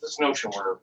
this notion where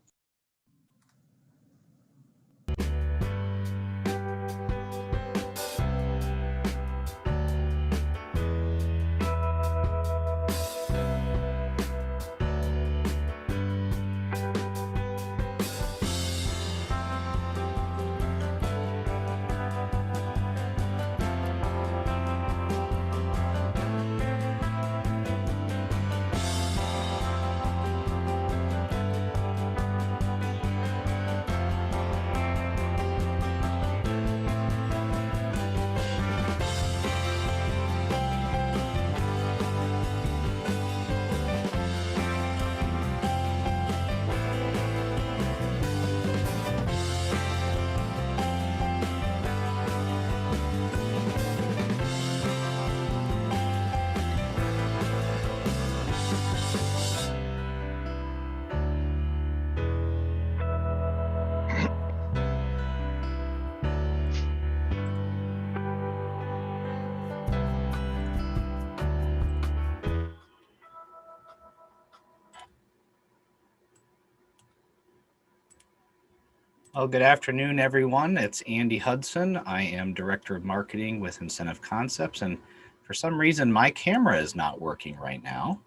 Well, good afternoon, everyone. It's Andy Hudson. I am Director of Marketing with Incentive Concepts, and for some reason, my camera is not working right now.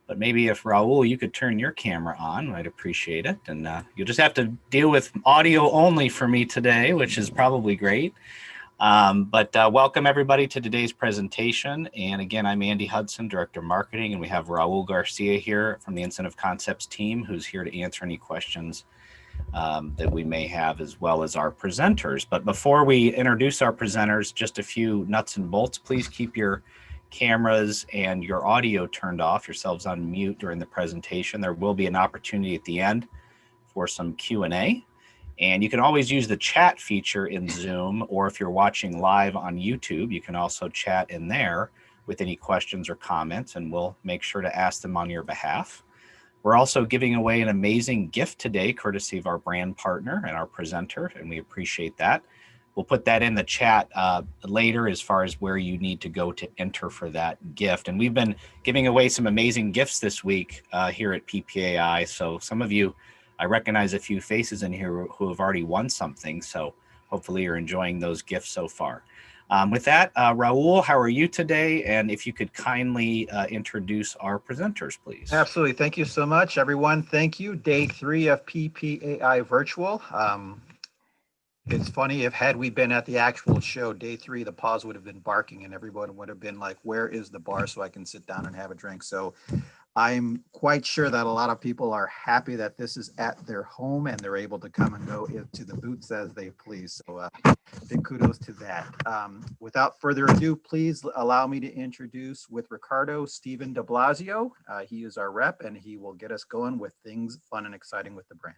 But maybe if Raul, you could turn your camera on, I'd appreciate it. And you'll just have to deal with audio only for me today, which is probably great. But welcome everybody to today's presentation. And again, I'm Andy Hudson, Director of Marketing, and we have Raul Garcia here from the Incentive Concepts team, who's here to answer any questions that we may have, as well as our presenters. But before we introduce our presenters, just a few nuts and bolts. Please keep your cameras and your audio turned off, yourselves on mute during the presentation. There will be an opportunity at the end for some Q&A. And you can always use the chat feature in Zoom, or if you're watching live on YouTube, you can also chat in there with any questions or comments, and we'll make sure to ask them on your behalf. We're also giving away an amazing gift today, courtesy of our brand partner and our presenter, and we appreciate that. We'll put that in the chat later as far as where you need to go to enter for that gift. And we've been giving away some amazing gifts this week here at PPAI. So some of you, I recognize a few faces in here who have already won something. So hopefully you're enjoying those gifts so far. With that, Raul, how are you today? And if you could kindly introduce our presenters, please. Absolutely. Thank you so much, everyone. Thank you. Day 3 of PPAI Virtual. It's funny, if had we been at the actual show, day 3, the paws would have been barking and everyone would have been like, where is the bar so I can sit down and have a drink? So I'm quite sure that a lot of people are happy that this is at their home and they're able to come and go to the booths as they please. So big kudos to that. Without further ado, please allow me to introduce with Ricardo, Stephen de Blasio. He is our rep and he will get us going with things fun and exciting with the brand.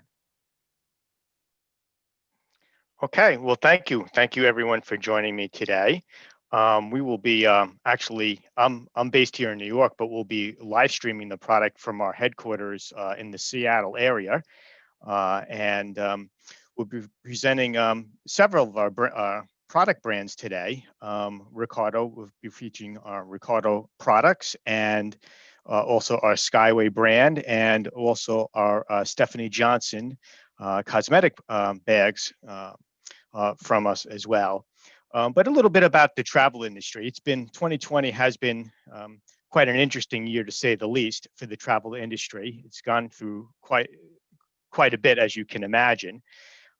Okay, well, thank you. Thank you everyone for joining me today. We will be actually, I'm based here in New York, but we'll be live streaming the product from our headquarters in the Seattle area. And we'll be presenting several of our product brands today. Ricardo will be featuring our Ricardo products and also our Skyway brand, and also our Stephanie Johnson cosmetic bags from us as well. But a little bit about the travel industry. 2020 has been quite an interesting year, to say the least, for the travel industry. It's gone through quite a bit, as you can imagine.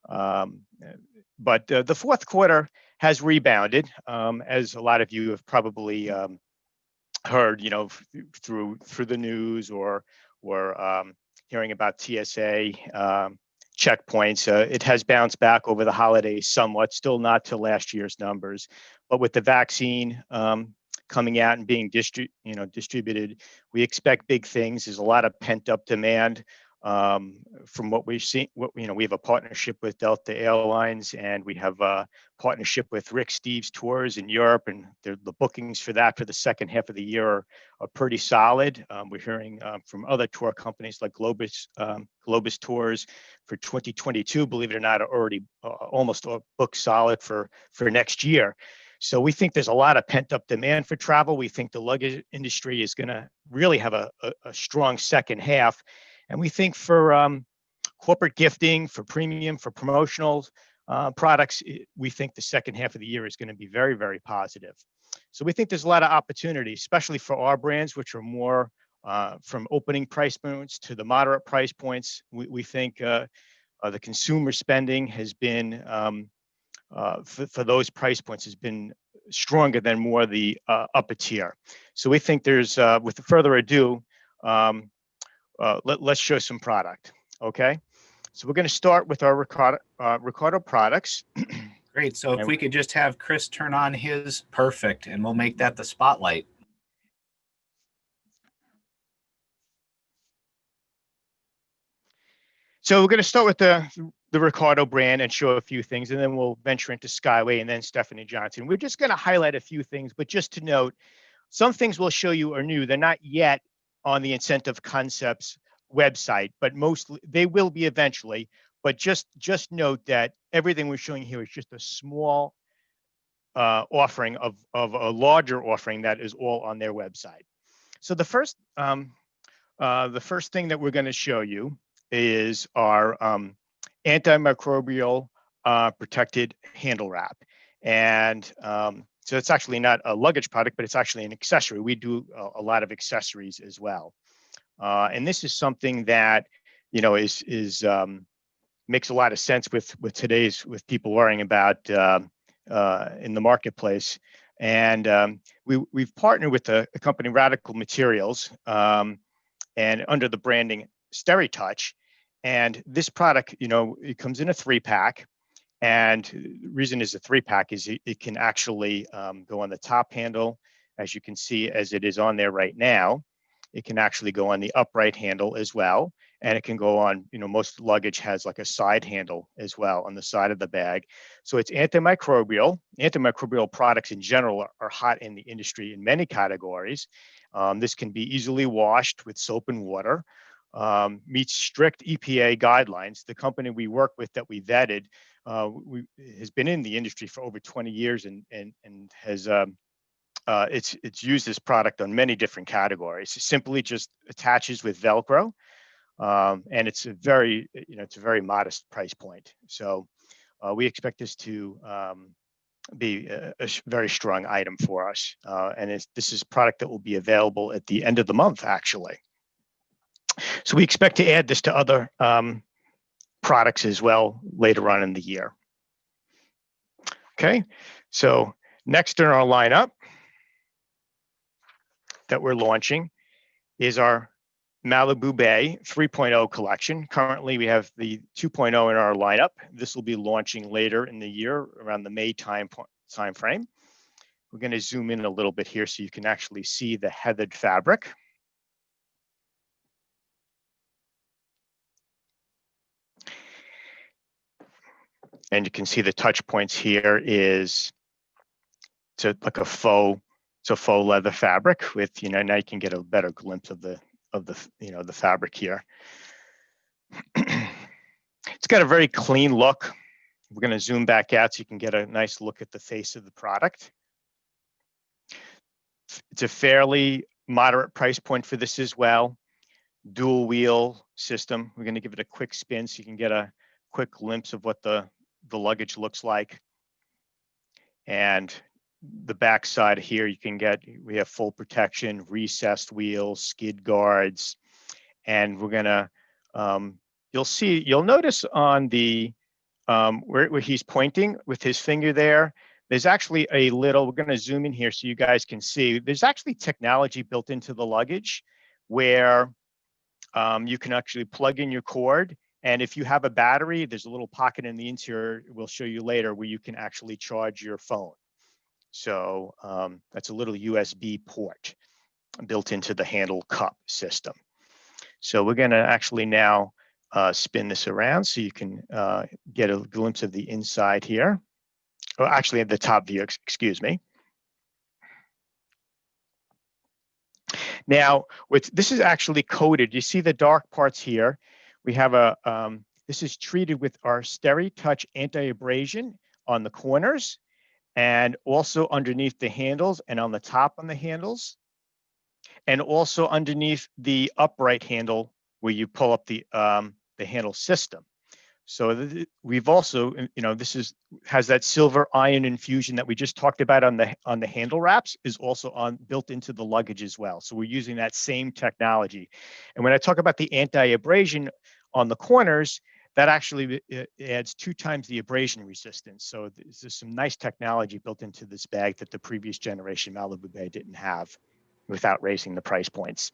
But the fourth quarter has rebounded, as a lot of you have probably heard, through the news or hearing about TSA checkpoints. It has bounced back over the holidays somewhat, still not to last year's numbers, but with the vaccine coming out and being distributed, we expect big things. There's a lot of pent-up demand from what we've seen. We have a partnership with Delta Airlines, and we have a partnership with Rick Steves Tours in Europe, and the bookings for that for the second half of the year are pretty solid. We're hearing from other tour companies like Globus Tours for 2022, believe it or not, are already almost booked solid for next year. So we think there's a lot of pent-up demand for travel. We think the luggage industry is going to really have a strong second half. And we think for corporate gifting, for premium, for promotional products, we think the second half of the year is going to be very, very positive. So we think there's a lot of opportunity, especially for our brands, which are more from opening price points to the moderate price points. We think the consumer spending has been, for those price points, has been stronger than more the upper tier. So we think there's, with further ado, let's show some product, okay? So we're going to start with our Ricardo products. Great. So if we could just have Chris turn on his, perfect, and we'll make that the spotlight. So we're going to start with the Ricardo brand and show a few things, and then we'll venture into Skyway and then Stephanie Johnson. We're just going to highlight a few things, but just to note, some things we'll show you are new. They're not yet on the Incentive Concepts website, but mostly they will be eventually. But just note that everything we're showing here is just a small offering of a larger offering that is all on their website. So the first thing that we're going to show you is our antimicrobial protected handle wrap. And so it's actually not a luggage product, but it's actually an accessory. We do a lot of accessories as well. And this is something that, you know, makes a lot of sense with people worrying about in the marketplace. And we've partnered with a company, Radical Materials, and under the branding SteriTouch. And this product, you know, it comes in a 3-pack. And the reason is a 3-pack is it can actually go on the top handle, as you can see, as it is on there right now. It can actually go on the upright handle as well. And it can go on, you know, most luggage has like a side handle as well on the side of the bag. So it's antimicrobial. Antimicrobial products in general are hot in the industry in many categories. This can be easily washed with soap and water, meets strict EPA guidelines. The company we work with that we vetted has been in the industry for over 20 years and has it's used this product on many different categories. It simply just attaches with Velcro, and it's a very modest price point. So we expect this to be a very strong item for us, and this is a product that will be available at the end of the month, actually. So we expect to add this to other products as well later on in the year. Okay, so next in our lineup that we're launching is our Malibu Bay 3.0 collection. Currently, we have the 2.0 in our lineup. This will be launching later in the year, around the May time frame. We're going to zoom in a little bit here so you can actually see the heathered fabric. And you can see the touch points here is like a faux leather fabric with, you know, now you can get a better glimpse of the the fabric here. It's got a very clean look. We're going to zoom back out so you can get a nice look at the face of the product. It's a fairly moderate price point for this as well. Dual wheel system. We're going to give it a quick spin so you can get a quick glimpse of what the luggage looks like. And the back side here, we have full protection, recessed wheels, skid guards, and we're gonna, you'll notice on the, where he's pointing with his finger there, there's actually we're gonna zoom in here so you guys can see, there's actually technology built into the luggage where you can actually plug in your cord. And if you have a battery, there's a little pocket in the interior, we'll show you later, where you can actually charge your phone. So that's a little USB port built into the handle cup system. So we're going to actually now spin this around so you can get a glimpse of the inside here. Oh, actually at the top view, excuse me. Now, this is actually coated. You see the dark parts here. We have this is treated with our SteriTouch anti-abrasion on the corners, and also underneath the handles and on the top on the handles, and also underneath the upright handle where you pull up the handle system. So we've also, this has that silver ion infusion that we just talked about on the handle wraps, is also built into the luggage as well. So we're using that same technology. And when I talk about the anti-abrasion on the corners, that actually adds 2 times the abrasion resistance. So there's some nice technology built into this bag that the previous generation Malibu Bay didn't have, without raising the price points.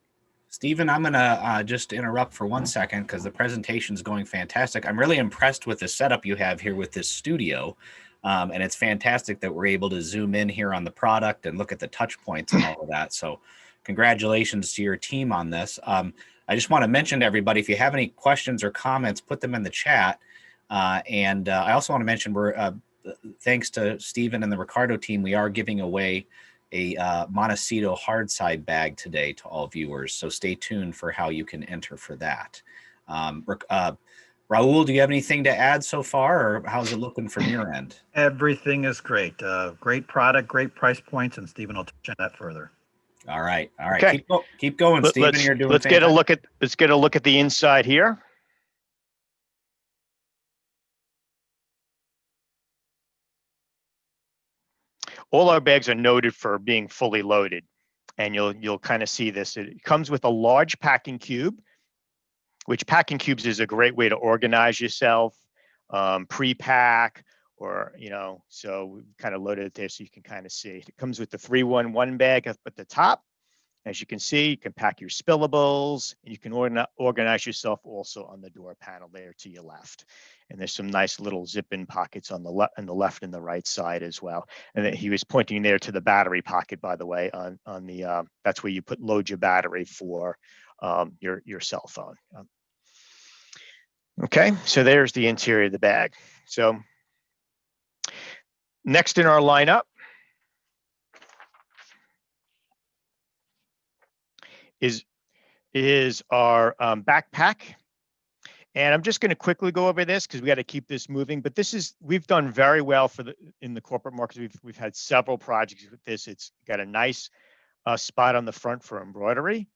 Stephen, I'm going to just interrupt for 1 second because the presentation is going fantastic. I'm really impressed with the setup you have here with this studio. And it's fantastic that we're able to zoom in here on the product and look at the touch points and all of that. So congratulations to your team on this. I just want to mention to everybody, if you have any questions or comments, put them in the chat. And I also want to mention thanks to Stephen and the Ricardo team, we are giving away a Montecito hard side bag today to all viewers. So stay tuned for how you can enter for that. Raul, do you have anything to add so far, or how's it looking from your end? Everything is great. Great product, great price points, and Stephen will touch on that further. All right. All right. Okay. Keep going, Stephen. You're doing let's get a look at the inside here. All our bags are noted for being fully loaded, and you'll kind of see this. It comes with a large packing cube, which packing cubes is a great way to organize yourself, pre-pack, or so we kind of loaded it there so you can kind of see. It comes with the 311 bag up at the top. As you can see, you can pack your spillables, and you can organize yourself also on the door panel there to your left. And there's some nice little zip-in pockets on the left and the right side as well. And then he was pointing there to the battery pocket, by the way, on the that's where you load your battery for your cell phone. Okay, so there's the interior of the bag. So next in our lineup is our backpack. And I'm just going to quickly go over this because we got to keep this moving. But we've done very well in the corporate market. We've had several projects with this. It's got a nice spot on the front for embroidery.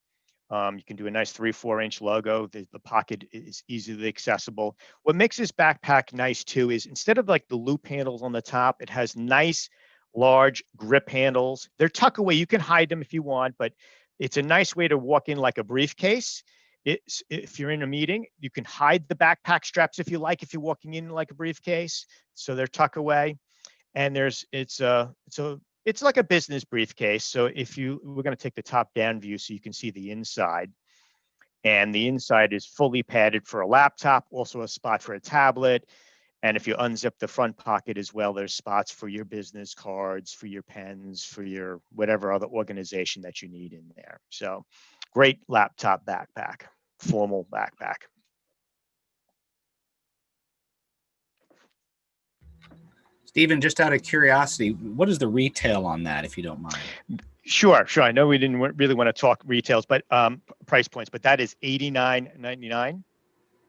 You can do a nice 3-4 inch logo. The pocket is easily accessible. What makes this backpack nice too is instead of like the loop handles on the top, it has nice large grip handles. They're tuck away. You can hide them if you want, but it's a nice way to walk in like a briefcase. If you're in a meeting, you can hide the backpack straps if you like, if you're walking in like a briefcase. So they're tuck away. And it's like a business briefcase. So we're going to take the top down view so you can see the inside. And the inside is fully padded for a laptop, also a spot for a tablet. And if you unzip the front pocket as well, there's spots for your business cards, for your pens, for your whatever other organization that you need in there. So great laptop backpack, formal backpack. Stephen, just out of curiosity, what is the retail on that, if you don't mind? Sure. I know we didn't really want to talk retails, but price points, but that is $89.99.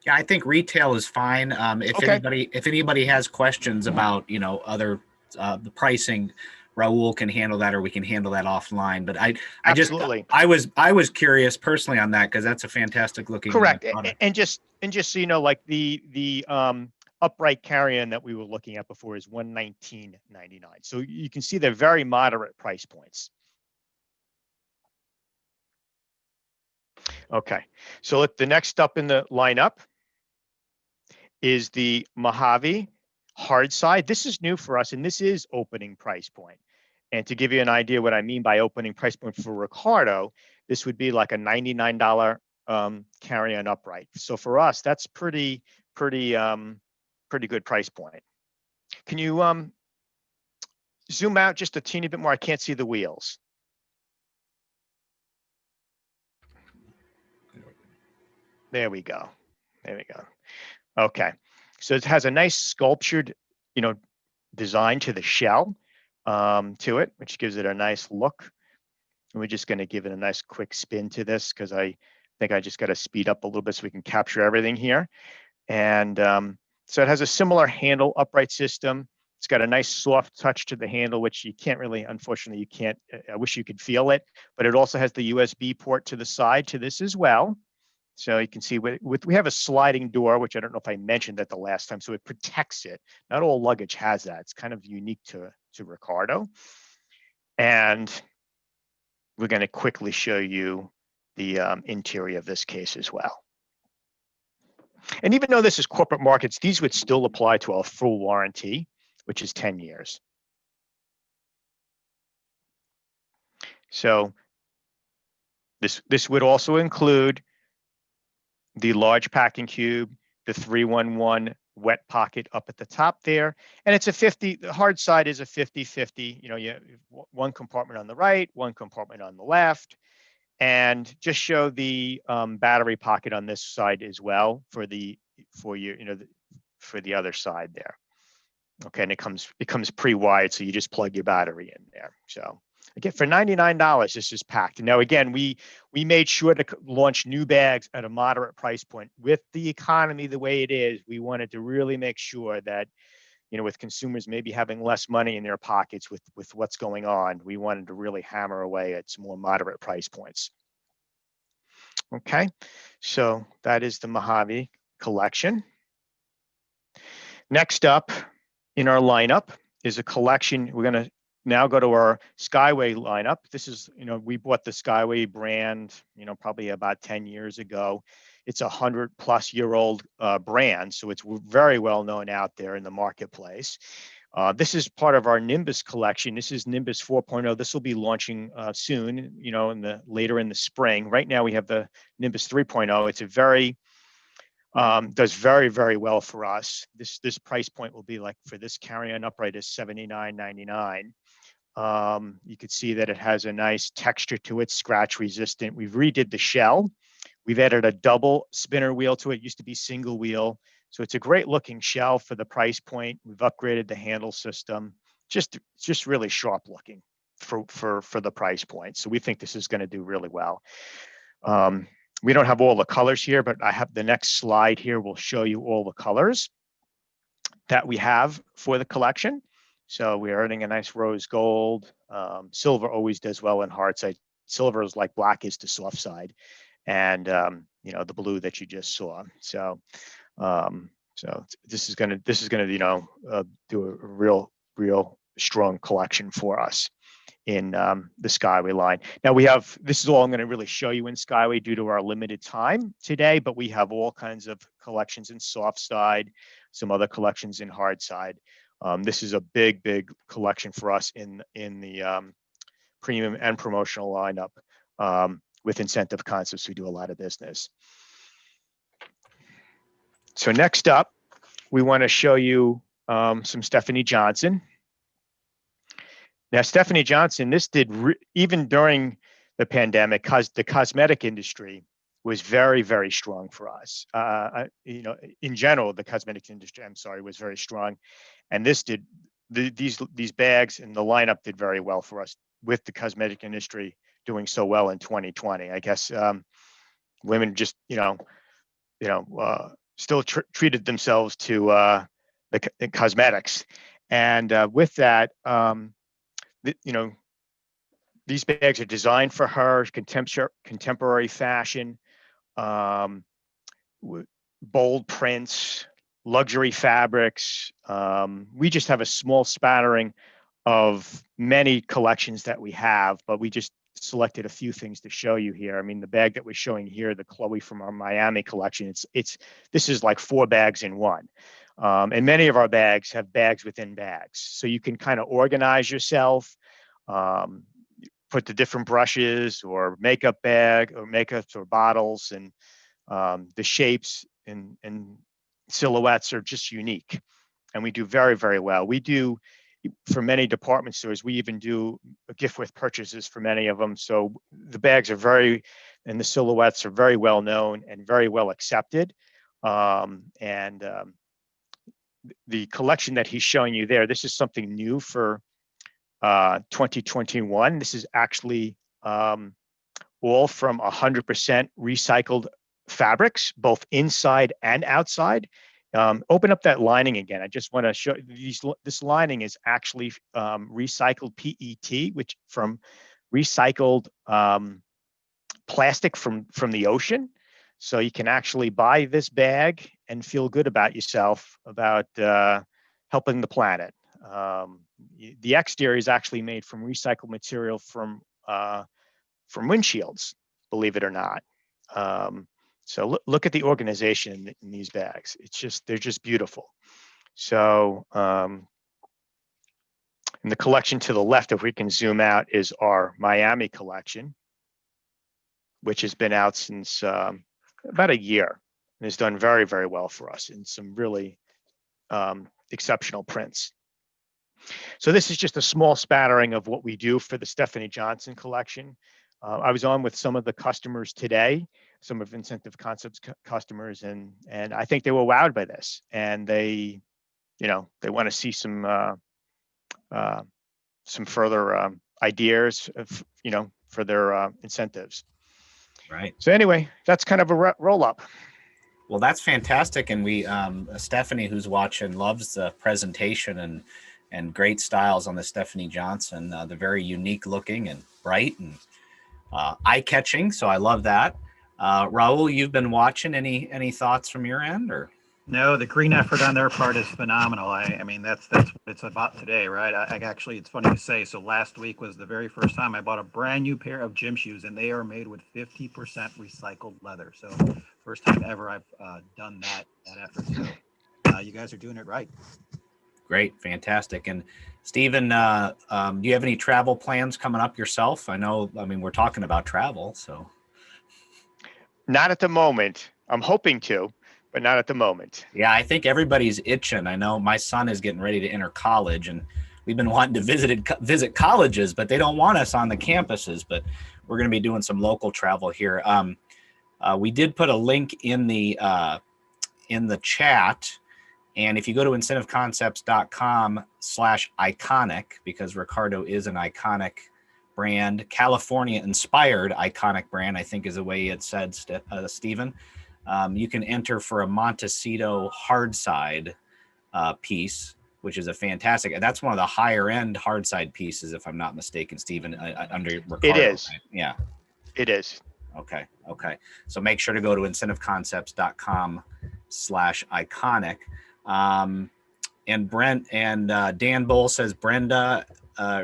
Yeah, I think retail is fine. If anybody has questions about other the pricing, Raul can handle that, or we can handle that offline. But I was curious personally on that because that's a fantastic looking correct. Product. And just so you know, like the upright carry-on that we were looking at before is $119.99. So you can see they're very moderate price points. Okay, so the next up in the lineup is the Mojave hard side. This is new for us, and this is opening price point. And to give you an idea what I mean by opening price point for Ricardo, this would be like a $99 carry-on upright. So for us, that's pretty good price point. Can you zoom out just a teeny bit more? I can't see the wheels. There we go. Okay, so it has a nice sculptured, design to the shell to it, which gives it a nice look. And we're just going to give it a nice quick spin to this because I think I just got to speed up a little bit so we can capture everything here. And so it has a similar handle upright system. It's got a nice soft touch to the handle, which you can't really, unfortunately, you can't. I wish you could feel it, but it also has the USB port to the side to this as well. So you can see we have a sliding door, which I don't know if I mentioned that the last time. So it protects it. Not all luggage has that. It's kind of unique to Ricardo. And we're going to quickly show you the interior of this case as well. And even though this is corporate markets, these would still apply to our full warranty, which is 10 years. So this would also include the large packing cube, the 311 wet pocket up at the top there. And it's a 50, the hard side is a 50-50, you know, you have one compartment on the right, one compartment on the left, and just show the battery pocket on this side as well for the other side there. Okay, and it comes pre-wired, so you just plug your battery in there. So again, for $99, this is packed. Now, again, we made sure to launch new bags at a moderate price point. With the economy the way it is, we wanted to really make sure that, you know, with consumers maybe having less money in their pockets with what's going on, we wanted to really hammer away at some more moderate price points. Okay, so that is the Mojave collection. Next up in our lineup is a collection. We're going to now go to our Skyway lineup. This is, you know, we bought the Skyway brand, you know, probably about 10 years ago. It's a 100-plus-year-old brand, so it's very well known out there in the marketplace. This is part of our Nimbus collection. This is Nimbus 4.0. This will be launching soon, you know, later in the spring. Right now we have the Nimbus 3.0. It's a very does very, very well for us. This price point will be like, for this carry-on upright, is $79.99. You can see that it has a nice texture to it, scratch resistant. We've redid the shell. We've added a double spinner wheel to it. It used to be single wheel. So it's a great looking shell for the price point. We've upgraded the handle system. Just really sharp looking for the price point. So we think this is going to do really well. We don't have all the colors here, but I have the next slide here will show you all the colors that we have for the collection. So we're earning a nice rose gold. Silver always does well in hard side. Silver is like black is to soft side, and you know, the blue that you just saw. So this is gonna you know, do a real strong collection for us in the Skyway line. Now this is all I'm going to really show you in Skyway due to our limited time today, but we have all kinds of collections in soft side, some other collections in hard side. This is a big collection for us in the premium and promotional lineup. With Incentive Concepts, we do a lot of business. So next up, we want to show you some Stephanie Johnson. Now, Stephanie Johnson, this did even during the pandemic, because the cosmetic industry was very, very strong for us. You know, in general, the cosmetics industry, was very strong, and this did these bags and the lineup did very well for us with the cosmetic industry doing so well in 2020. I guess women just still treated themselves to the cosmetics, and with that. You know, these bags are designed for her, contemporary fashion, bold prints, luxury fabrics. We just have a small spattering of many collections that we have, but we just selected a few things to show you here. I mean, the bag that we're showing here, the Chloe from our Miami collection, this is like 4 bags in one. And many of our bags have bags within bags. So you can kind of organize yourself, put the different brushes or makeup bag or makeups or bottles, and the shapes and silhouettes are just unique. And we do very, very well. We do, for many department stores, we even do gift with purchases for many of them. So the bags are and the silhouettes are very well known and very well accepted. The collection that he's showing you there, this is something new for 2021. This is actually all from 100% recycled fabrics, both inside and outside. Open up that lining again. I just want to show this lining is actually recycled PET, which from recycled plastic from the ocean. So you can actually buy this bag and feel good about yourself, about helping the planet. The exterior is actually made from recycled material from windshields, believe it or not. So look at the organization in these bags. They're just beautiful. So in the collection to the left, if we can zoom out, is our Miami collection, which has been out since about a year and has done very, very well for us in some really exceptional prints. So this is just a small spattering of what we do for the Stephanie Johnson collection. I was on with some of the customers today, some of Incentive Concepts customers, and I think they were wowed by this, and they want to see some further ideas of, for their incentives. Right. So anyway, that's kind of a roll up. Well, that's fantastic. And we, Stephanie, who's watching, loves the presentation and great styles on the Stephanie Johnson. They're very unique looking and bright and eye catching. So I love that. Raul, you've been watching. Any thoughts from your end, or? No, the green effort on their part is phenomenal. I mean, that's what it's about today, right? I actually, it's funny to say. So last week was the very first time I bought a brand new pair of gym shoes, and they are made with 50% recycled leather. So first time ever I've done that effort. So you guys are doing it right. Great, fantastic. And Stephen, do you have any travel plans coming up yourself? I mean, we're talking about travel, so. Not at the moment. I'm hoping to, but not at the moment. Yeah, I think everybody's itching. I know my son is getting ready to enter college, and we've been wanting to visit colleges, but they don't want us on the campuses. But we're going to be doing some local travel here. We did put a link in the chat, and if you go to incentiveconcepts.com/iconic, because Ricardo is an iconic brand, California inspired iconic brand, I think is the way it said, Stephen. You can enter for a Montecito hard side piece, which is a fantastic. That's one of the higher end hard side pieces, if I'm not mistaken, Stephen, under Ricardo. It is. Right? Yeah. It is. Okay. So make sure to go to incentiveconcepts.com/iconic. And Brent and Dan Bull says, Brenda,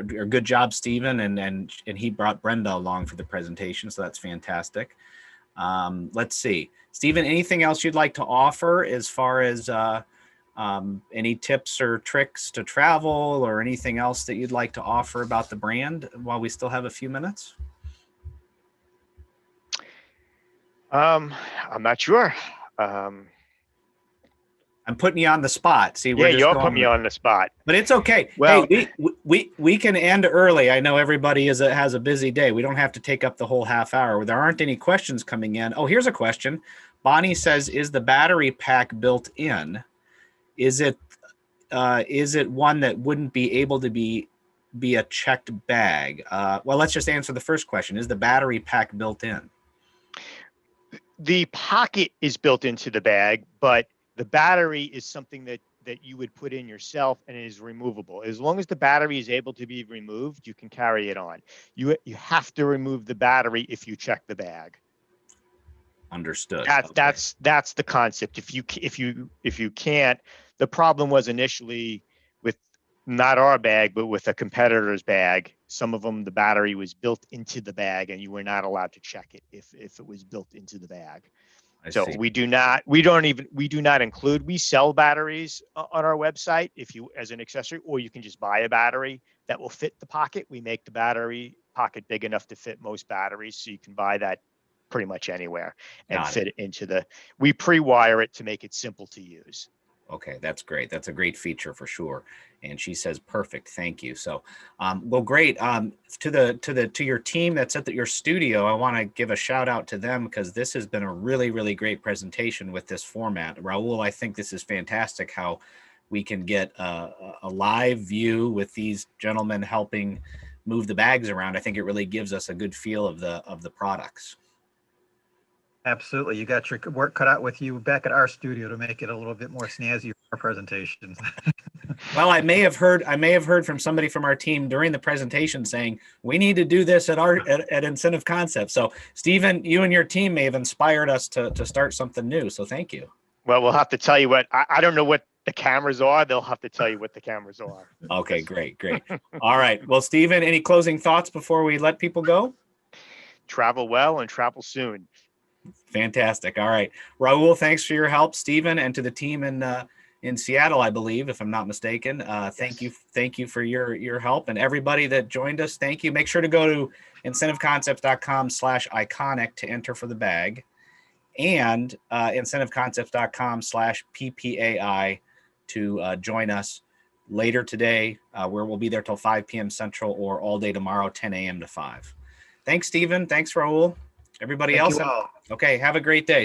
good job, Stephen. And he brought Brenda along for the presentation. So that's fantastic. Let's see. Stephen, anything else you'd like to offer as far as any tips or tricks to travel, or anything else that you'd like to offer about the brand while we still have a few minutes? I'm not sure. I'm putting you on the spot. See, you're putting me on the spot. But it's okay. Well, hey, we can end early. I know everybody has a busy day. We don't have to take up the whole half hour. There aren't any questions coming in. Oh, here's a question. Bonnie says, "Is the battery pack built in? Is it one that wouldn't be able to be a checked bag?" Well, let's just answer the first question. Is the battery pack built in? The pocket is built into the bag, but the battery is something that you would put in yourself, and it is removable. As long as the battery is able to be removed, you can carry it on. You have to remove the battery if you check the bag. Understood. That's the concept. If you can't, the problem was initially with not our bag, but with a competitor's bag. Some of them, the battery was built into the bag, and you were not allowed to check it if it was built into the bag. So we do not include. We sell batteries on our website as an accessory, or you can just buy a battery that will fit the pocket. We make the battery pocket big enough to fit most batteries, so you can buy that pretty much anywhere and fit it into we pre-wire it to make it simple to use. Okay, that's great. That's a great feature for sure. And she says, perfect. Thank you. So, well, great. To your team that's at your studio, I want to give a shout out to them, because this has been a really, really great presentation with this format. Raul, I think this is fantastic how we can get a live view with these gentlemen helping move the bags around. I think it really gives us a good feel of the products. Absolutely. You got your work cut out with you back at our studio to make it a little bit more snazzy for our presentations. Well, I may have heard from somebody from our team during the presentation saying we need to do this at Incentive Concepts. So Stephen, you and your team may have inspired us to start something new. So thank you. Well, we'll have to tell you what, I don't know what the cameras are. They'll have to tell you what the cameras are. Okay, great. All right. Well, Stephen, any closing thoughts before we let people go? Travel well and travel soon. Fantastic. All right. Raul, thanks for your help, Stephen, and to the team in Seattle, I believe, if I'm not mistaken. Thank you for your help, and everybody that joined us. Thank you. Make sure to go to incentiveconcepts.com/iconic to enter for the bag, and incentiveconcepts.com/PPAI to join us later today, where we'll be there till 5 p.m. Central, or all day tomorrow, 10 a.m. to 5. Thanks, Stephen. Thanks, Raul. Everybody Thank else. you all. Okay. Have a great day.